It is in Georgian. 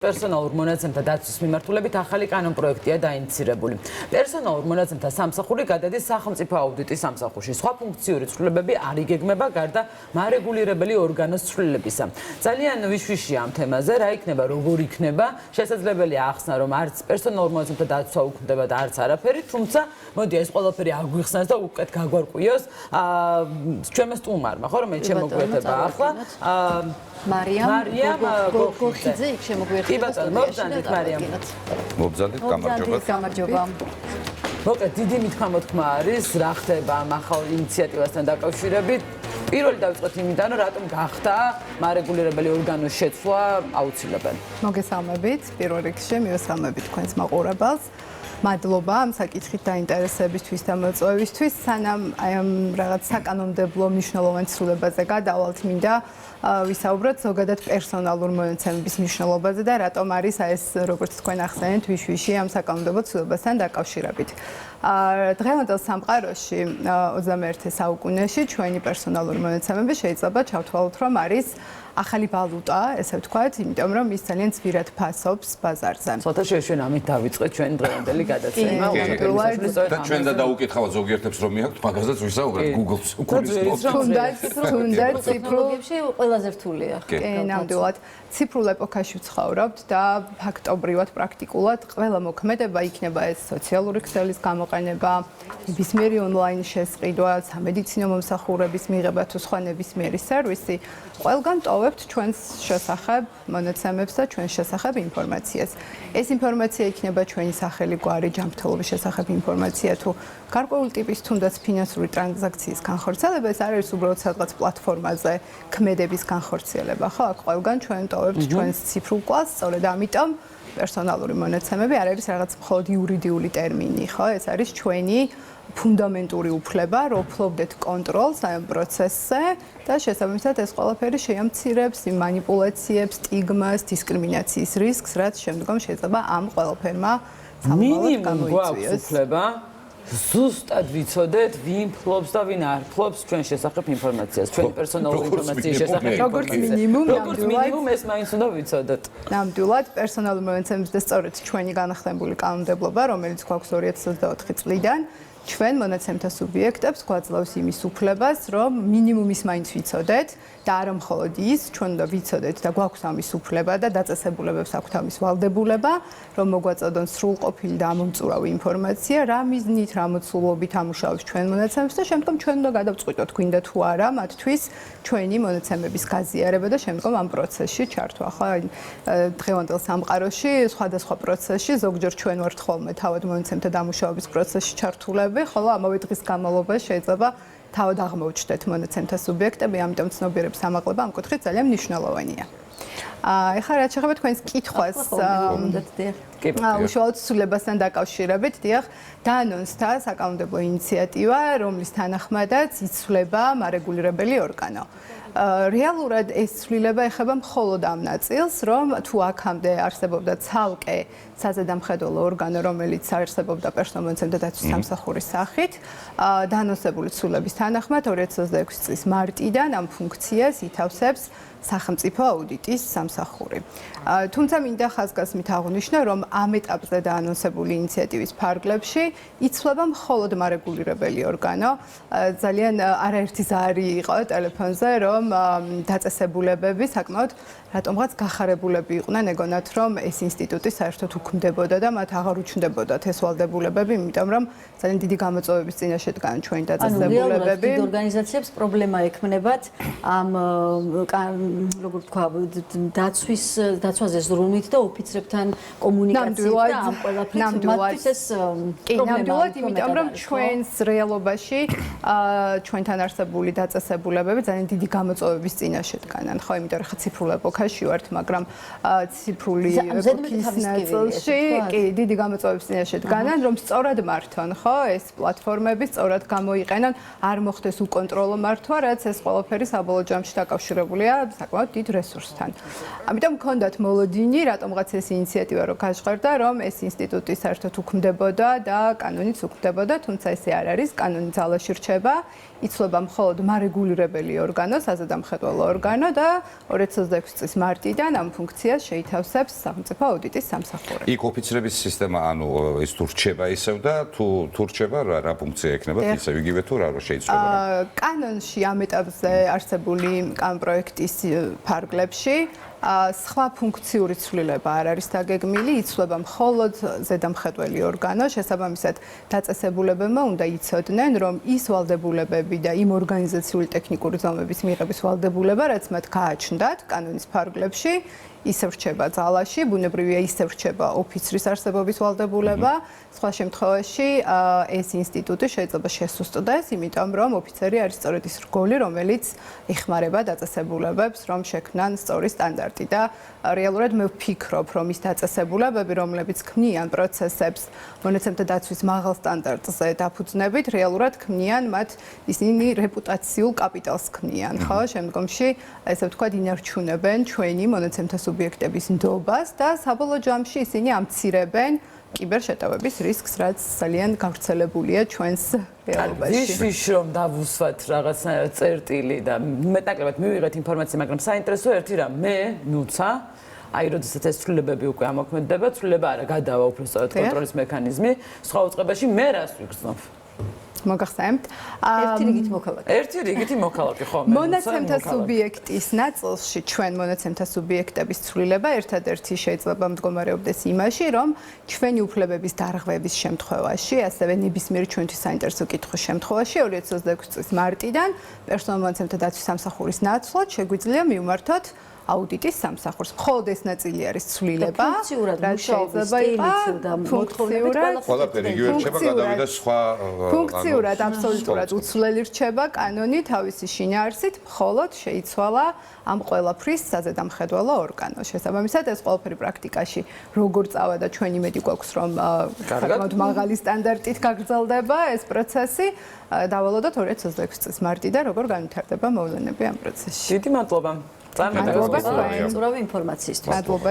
პერსონალურ მონაცემთა დაცვის მიმართულებით ახალი კანონპროექტია დაინიცირებული. პერსონალურ მონაცემთა სამსახური გადადის სახელმწიფო აუდიტის სამსახურში. სხვა ფუნქციური ცვლილებები არ იგეგმება გარდა მარეგულირებელი ორგანოს ცვლილებისა. ძალიან ვიშვიშია ამ თემაზე, რა იქნება, როგორ იქნება, შესაძლებელია ახსნა, რომ არც პერსონალურ მონაცემთა დაცვა უქმდება და არც არაფერი, თუმცა მოდი ეს ყველაფერი აგვიხსნას და უკეთ გაგვარკვიოს ჩვენმა სტუმარმა, ხო, რომელიც შემოგვიერთება ახლა. მარიამ გოგოხიძე იქ შემოგვიერთება. კი ბატონო, მოგზანდით მარიამ. მოგზანდით, გამარჯობა. მოკლედ, დიდი მithქმა არის, რა ხდება ამ ახალ ინიციატივასთან დაკავშირებით. პირველი დავიწყოთ იმიდან, რომ რატომ გახდა მარეგულირებელი ორგანოს შეცვლა აუცილებელი. მოგესალმებით, პირველ რიგში მივესალმებით თქვენს მაყურებელს. მადლობა ამ საკითხით დაინტერესებისთვის და მოწვევისთვის. სანამ აი ამ რაღაც საკანონმდებლო მნიშვნელოვან ცვლილებაზე გადავალთ, მინდა ვისაუბროთ ზოგადად პერსონალურ მონაცემების მნიშვნელობაზე და რატომ არის ეს, როგორც თქვენ ახსენეთ, ვიშვიში ამ საკანონმდებლო ცვლილებასთან დაკავშირებით. დღევანდელ სამყაროში 21 საუკუნეში ჩვენი პერსონალური მონაცემები შეიძლება ჩავთვალოთ, რომ არის ახალი ვალუტა, ესე ვთქვათ, იმიტომ რომ ის ძალიან ძვირად ფასობს ბაზარზე. ცოტა შევშვენ ამით დავიწყეთ ჩვენ დღევანდელი გადაცემა. და ჩვენ და დაუკითხავთ ზოგიერთებს რომ მიაქვთ მაგაზეც ვისაუბრეთ Google-ს თუნდაც ტექნოლოგიებში ყველაზე რთულია. კი, ნამდვილად. ციფრულ ეპოქაში ვცხოვრობთ და ფაქტობრივად, პრაქტიკულად ყველა მოქმედება იქნება ეს სოციალური ქსელის გამოყენება, ნებისმიერი ონლაინ შესყიდვა, სამედიცინო მომსახურების მიღება თუ სხვა ნებისმიერი სერვისი, ყველგან ტოვებთ ჩვენს შესახებ მონაცემებს და ჩვენს შესახებ ინფორმაციას. ეს ინფორმაცია იქნება ჩვენი სახელი, გვარი, ჯანმრთელობის შესახებ ინფორმაცია თუ გარკვეული ტიპის თუნდაც ფინანსური ტრანზაქციის განხორციელება, ეს არ არის უბრალოდ სადღაც პლატფორმაზე ქმედების განხორციელება, ხო? აქ ყველგან ჩვენ ტოვებთ ჩვენს ციფრულ კლასს, სწორედ ამიტომ პერსონალური მონაცემები არ არის რაღაც მხოლოდ იურიდიული ტერმინი, ხო? ეს არის ჩვენი ფუნდამენტური უფლება, რომ ვფლობდეთ კონტროლს ამ პროცესზე და შესაბამისად ეს ყველაფერი შეამცირებს მანიპულაციებს, სტიგმას, დისკრიმინაციის რისკს, რაც შემდგომ შეიძლება ამ ყველაფერმა მინიმუმ გვაქვს უფლება ზუსტად ვიცოდეთ, ვინ ფლობს და ვინ არ ფლობს ჩვენ შესახებ ინფორმაციას, ჩვენი პერსონალური ინფორმაციის შესახებ. როგორც მინიმუმ ეს მაინც უნდა ვიცოდეთ. ნამდვილად, პერსონალური მონაცემების და სწორედ ჩვენი განახლებული კანონმდებლობა, რომელიც გვაქვს 2024 წლიდან, ჩვენ მონაცემთა სუბიექტებს გვაძლევს იმის უფლებას, რომ მინიმუმის მაინც ვიცოდეთ და არა მხოლოდ ის, ჩვენ უნდა ვიცოდეთ და გვაქვს ამის უფლება და დაწესებულებებს აქვთ ამის ვალდებულება, რომ მოგვაწოდონ სრულყოფილი და ამომწურავი ინფორმაცია, რა მიზნით, რა მოცულობით ამუშავებს ჩვენ მონაცემებს და შემდგომ ჩვენ უნდა გადავწყვიტოთ, გვინდა თუ არა მათთვის ჩვენი მონაცემების გაზიარება და შემდგომ ამ პროცესში ჩართვა. ხო, დღევანდელ სამყაროში სხვადასხვა პროცესში ზოგჯერ ჩვენ ვართ ხოლმე თავად მონაცემთა დამუშავების პროცესში ჩართულები, ხოლო ამავე დღის განმავლობაში შეიძლება თავად აღმოუჩნდეთ მონაცემთა სუბიექტები, ამიტომ ცნობიერების ამაღლება ამ კუთხით ძალიან მნიშვნელოვანია. ეხლა რაც შეეხება თქვენს კითხვას, უშუალოდ ცვლილებასთან დაკავშირებით, დიახ, დაანონსდა საკანონმდებლო ინიციატივა, რომლის თანახმადაც იცვლება მარეგულირებელი ორგანო. რეალურად ეს ცვლილება ეხება მხოლოდ ამ ნაწილს, რომ თუ აქამდე არსებობდა ცალკე საზედამხედველო ორგანო, რომელიც არსებობდა პერსონალურ მონაცემთა დაცვის სამსახურის სახით, დაანონსებული ცვლილების თანახმად 2026 წლის მარტიდან ამ ფუნქციას ითავსებს სახელმწიფო აუდიტის სამსახური. თუმცა მინდა ხაზგასმით აღვნიშნო, რომ ამ ეტაპზე დაანონსებული ინიციატივის ფარგლებში იცვლება მხოლოდ მარეგულირებელი ორგანო. ძალიან არაერთი ზარი იყო ტელეფონზე, რომ დაწესებულებები საკმაოდ რატომღაც გახარებულები იყვნენ, ეგონათ, რომ ეს ინსტიტუტი საერთოდ უქმდებოდა და მათ აღარ უჩნდებოდათ ეს ვალდებულებები, იმიტომ რომ ძალიან დიდი გამოწვევების წინაშე დგან ჩვენი დაწესებულებები. დიდ ორგანიზაციებს პრობლემა ექმნებათ ამ როგორ თქვა, დაცვაზე ზრუნვით და ოფიცრებთან კომუნიკაციით და ამ ყველაფერს მათთვის ეს ნამდვილად, იმიტომ რომ ჩვენს რეალობაში ჩვენთან არსებული დაწესებულებები ძალიან დიდი გამოწვევების წინაშე დგანან, ხო, იმიტომ რომ ხა ციფრულ ეპოქაში ვართ, მაგრამ ციფრული ეპოქის ნაწილში კი დიდი გამოწვევების წინაშე დგანან, რომ სწორად მართონ, ხო, ეს პლატფორმები სწორად გამოიყენონ, არ მოხდეს უკონტროლო მართვა, რაც ეს ყველაფერი საბოლოო ჯამში დაკავშირებულია საკმაოდ დიდ რესურსთან. ამიტომ მქონდათ მოლოდინი, რატომღაც ეს ინიციატივა რო გაჟღერდა, რომ ეს ინსტიტუტი საერთოდ უქმდებოდა და კანონიც უქმდებოდა, თუმცა ესე არ არის, კანონი ძალაში რჩება, იცვლება მხოლოდ მარეგულირებელი ორგანო, საზედამხედველო ორგანო და 2026 წლის მარტიდან ამ ფუნქციას შეითავსებს სახელმწიფო აუდიტის სამსახური. იქ ოფიცრების სისტემა, ანუ ეს თუ რჩება ისევ და თუ რჩება რა ფუნქცია ექნება, ისევ იგივე თუ რა შეიცვალა? კანონში ამ ეტაპზე არსებული პროექტის ფარგლებში სხვა ფუნქციური ცვლილება არ არის დაგეგმილი, იცვლება მხოლოდ ზედამხედველი ორგანო, შესაბამისად დაწესებულებებმა უნდა იცოდნენ, რომ ის ვალდებულებები და იმ ორგანიზაციული ტექნიკური ზომების მიღების ვალდებულება, რაც მათ გააჩნდათ კანონის ფარგლებში, ისევ რჩება ძალაში, ბუნებრივია ისევ რჩება ოფიცრის არსებობის ვალდებულება. სხვა შემთხვევაში ეს ინსტიტუტი შეიძლება შესუსტდეს, იმიტომ რომ ოფიცერი არის სწორედ ის რგოლი, რომელიც ეხმარება დაწესებულებებს, რომ შექმნან სწორი სტანდარტი და რეალურად მე ვფიქრობ, რომ ის დაწესებულებები, რომლებიც ქმნიან პროცესებს მონაცემთა დაცვის მაღალ სტანდარტზე დაფუძნებით, რეალურად ქმნიან მათ ისინი რეპუტაციულ კაპიტალს ქმნიან, ხო? შემდგომში ესე ვთქვათ, ინარჩუნებენ ჩვენი მონაცემთა სუბიექტების ნდობას და საბოლოო ჯამში ისინი ამცირებენ კიბერშეტევების რისკს, რაც ძალიან გავრცელებულია ჩვენს რეალობაში. ვიშ რომ დავუსვათ რაღაცნაირად წერტილი და მეტნაკლებად მივიღეთ ინფორმაცია, მაგრამ საინტერესო ერთი რამ, მე ნუცა აი როდესაც ეს ცვლილებები უკვე ამოქმედდება, ცვლილება არა, გადავა უფრო სწორად კონტროლის მექანიზმი, სხვა უწყებაში მე რას ვიგრძნობ? მოგახსენებთ. ერთი რიგით მოქალაქე. ერთი რიგითი მოქალაქე ხო? მონაცემთა სუბიექტის ნაწილში ჩვენ მონაცემთა სუბიექტების ცვლილება ერთადერთი შეიძლება მდგომარეობდეს იმაში, რომ ჩვენი უფლებების დარღვევის შემთხვევაში, ასევე ნებისმიერი ჩვენთვის საინტერესო კითხვის შემთხვევაში 2026 წლის მარტიდან პერსონალურ მონაცემთა დაცვის სამსახურის ნაცვლად შეგვიძლია მივმართოთ აუდიტის სამსახურს. მხოლოდ ეს ნაწილი არის ცვლილება, რაც შეიძლება იყოს და მოთხოვნებით ყველაფერი იგივე რჩება, გადავიდა სხვა ფუნქციურად აბსოლუტურად უცვლელი რჩება კანონი თავისი შინაარსით, მხოლოდ შეიცვალა ამ ყველაფრის საზედამხედველო ორგანო. შესაბამისად, ეს ყველაფერი პრაქტიკაში როგორ წავა და ჩვენ იმედი გვაქვს, რომ საკმაოდ მაღალი სტანდარტით გაგრძელდება ეს პროცესი, დავალოდოთ 2026 წლის მარტიდან როგორ განვითარდება მოვლენები ამ პროცესში. დიდი მადლობა. მადლობა უწურავი ინფორმაციისთვის. მადლობა.